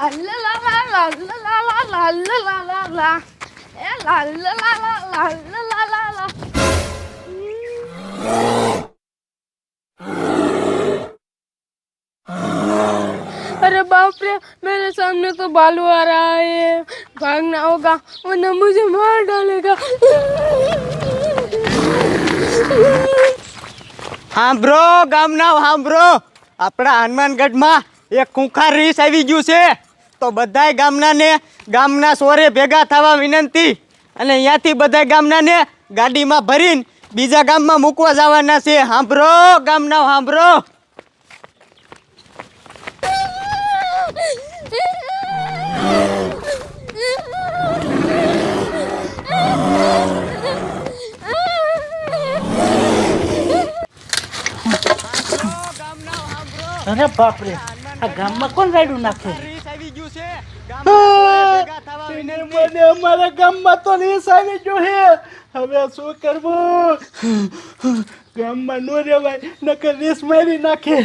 अरे बाप रे, मेरे सामने तो बालू आ रहा है, भागना होगा वरना मुझे मार डालेगा। સાંભળો ગામના સાંભળો, આપણા હનુમાનગઢમાં એક ખૂંખાર રીસ આવી ગયું છે, તો બધાય ગામના સોરે ભેગા થવા વિનંતી, અને અહીંયાથી બધાય ગામનાને ગાડીમાં ભરીને બીજા ગામમાં મૂકવા જવાના છે. સાંભળો ગામના સાંભળો. અરે બાપ રે, આ ગામમાં કોણ રાયડું નાખે? મને અમારા ગામમાં તો રીસ આવી ગયો હે. હવે શું કરવું? ગામમાં નો રેવાય, નકર રીસ મારી નાખે.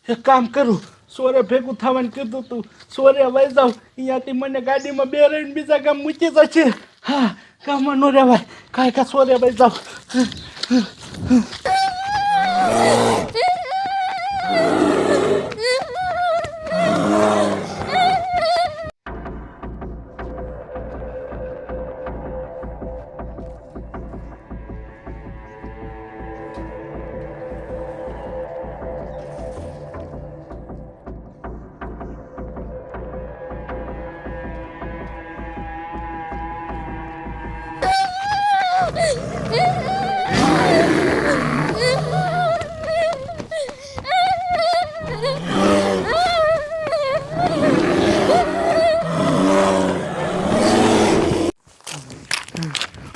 એક કામ કરું, સોરે ભેગું થવાનું કીધું તું, સોરે વહી જાઉં, અહીંયાથી મને ગાડીમાં બે રહીને બીજા ગામ મૂકી જશે. હા, ગામમાં નો રેવાય, કાંઈ સોરે વહી જાઉં.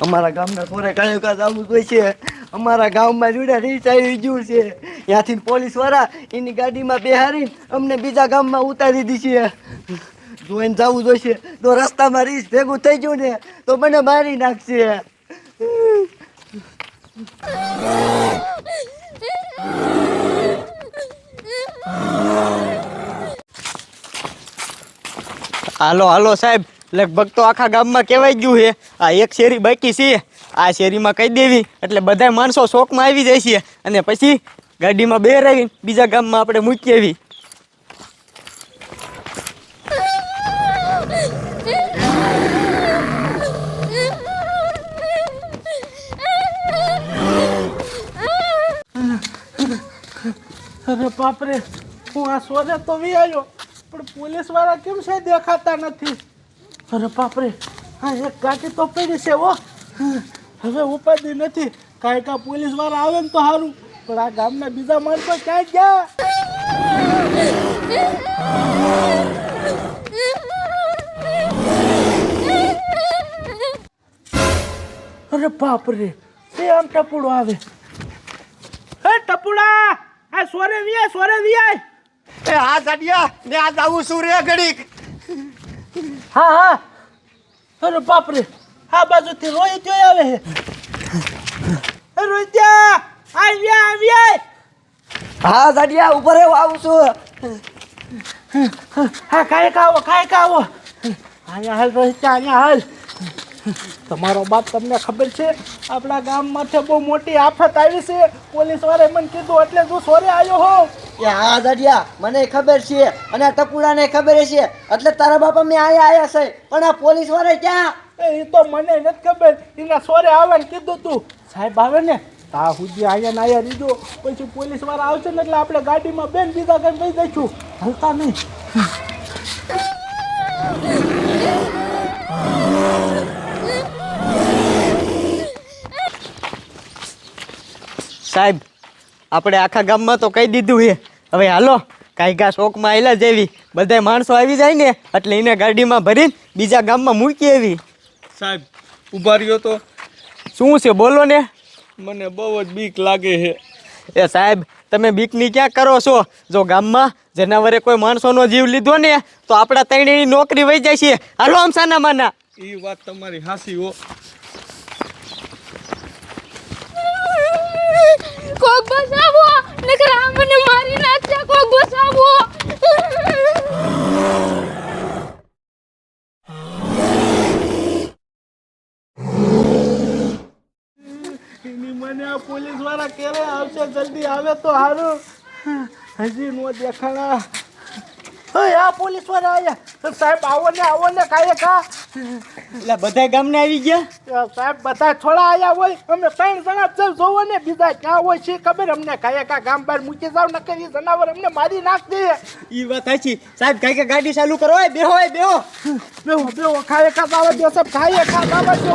અમારા ગામના સોરે કયો કાજ આવવું જોઈએ છે. અમારા ગામમાં જોડે રીસ આવી ગયું છે, ત્યાંથી પોલીસ વાળા એની ગાડીમાં બેહારીને અમને બીજા ગામમાં ઉતારી દીધી છે. જોઈને જવું જોઈશે, તો રસ્તામાં રીસ ભેગું થઈ ગયું ને તો મને મારી નાખશે. હાલો હાલો સાહેબ, લગભગ તો આખા ગામમાં કહેવાય ગયું છે. આ એક શેરી બાકી છે, આ શેરીમાં કહી દેવી એટલે બધા માણસો શોકમાં આવી જાય છે, અને પછી ગાડીમાં બેરાવીને બીજા ગામમાં આપણે મૂકી આવી. અરે બાપરે, હું આ સોરે તો વી આવ્યો, પણ પોલીસ વાળા કેમ છે દેખાતા નથી? અરે બાપરે, આ એક ગાડી તો પડી છે. ઓ હવે ઉપાધિ નથી, કાંઈ પોલીસ વાળા આવે ને તો સારું, પણ આ ગામના બીજા માણસો ક્યાં ગયા? અરે બાપરે, તે આમ ટપુડો આવે. હે ટપુડા, આ સોરે વિયાય, સોરે વિયાય. એ હા જાડિયા, ને આ જાવું છું રે ઘડીક. હા હા. અરે બાપરે, આ બાજુથી રોહિત જોઈ આવે છે. રોહિત્યા, આવ્યા. હા જાડિયા, ઉપર આવું છું. હા, કાંઈક આવો. અહીંયા હાલ રોહિત્યા, અહીંયા હાલ. તમારો બાપ, તમને ખબર છે આપણા ગામમાંથી બહુ મોટી આફત આવી છે? પોલીસ વાળાએ મને કીધું એટલે તું સોરે આવ્યો હો. હા જાડિયા, મને ખબર છે, અને ટપુડાને ખબર છે, એટલે તારા બાપા મેં આયા છે. પણ આ પોલીસ વાળા ક્યાં? એ તો મને નથી ખબર, એના સોરે આવવાનું કીધું તું. સાહેબ આવે ને તા સુધી અહીંયા ને અહીંયા લીધો, પછી પોલીસ વાળા આવશે ને એટલે આપણે ગાડીમાં બેન બીજા કંઈ લઈ જઈશું. હલતા નહીં. સાહેબ, આપણે આખા ગામમાં તો કહી દીધું છે, હવે હાલો કાંઈકા શોકમાં આવેલા જેવી બધા માણસો આવી જાય ને એટલે એને ગાડીમાં ભરીને બીજા ગામમાં મૂકી આવી. સાહેબ ઊભા રહ્યો તો. શું છે બોલો ને? મને બહુ જ બીક લાગે છે. એ સાહેબ, તમે બીકની ક્યાં કરો છો? જો ગામમાં જનાવરે કોઈ માણસોનો જીવ લીધો ને તો આપણા ત્રણેયની નોકરી વહી જાય છે. હાલો આમ સાના માના. એ વાત તમારી હાસી હો. કોક બસાવો, નકર આ મને મારી નાખશે. કોક બસાવો. મારા કેરે આવશે જલ્દી આવે તો સારું હજી નો દેખાણા આ પોલીસ વાળા આયા સાહેબ આવો ને કાંઈ કા એટલે બધા ગામને આવી ગયા સાહેબ બધા થોડા આયા હોય અમે 3 જણા જ જોવો ને બીજા ક્યાં હોય છે ખબર અમને કાંઈ કા ગામ બહાર મૂકી જાવ નકર ઈ જનાવર અમને મારી નાખ દે ઈ વાત સાચી સાહેબ કાંઈ ગાડી ચાલુ કરો બેહો બેહો ખાય કા દાવા દો સાહેબ ખાય કા દાવા દો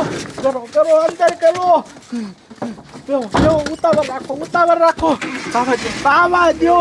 કરો અંદર કરો બેહો ઉતાવળ રાખો દાવા દો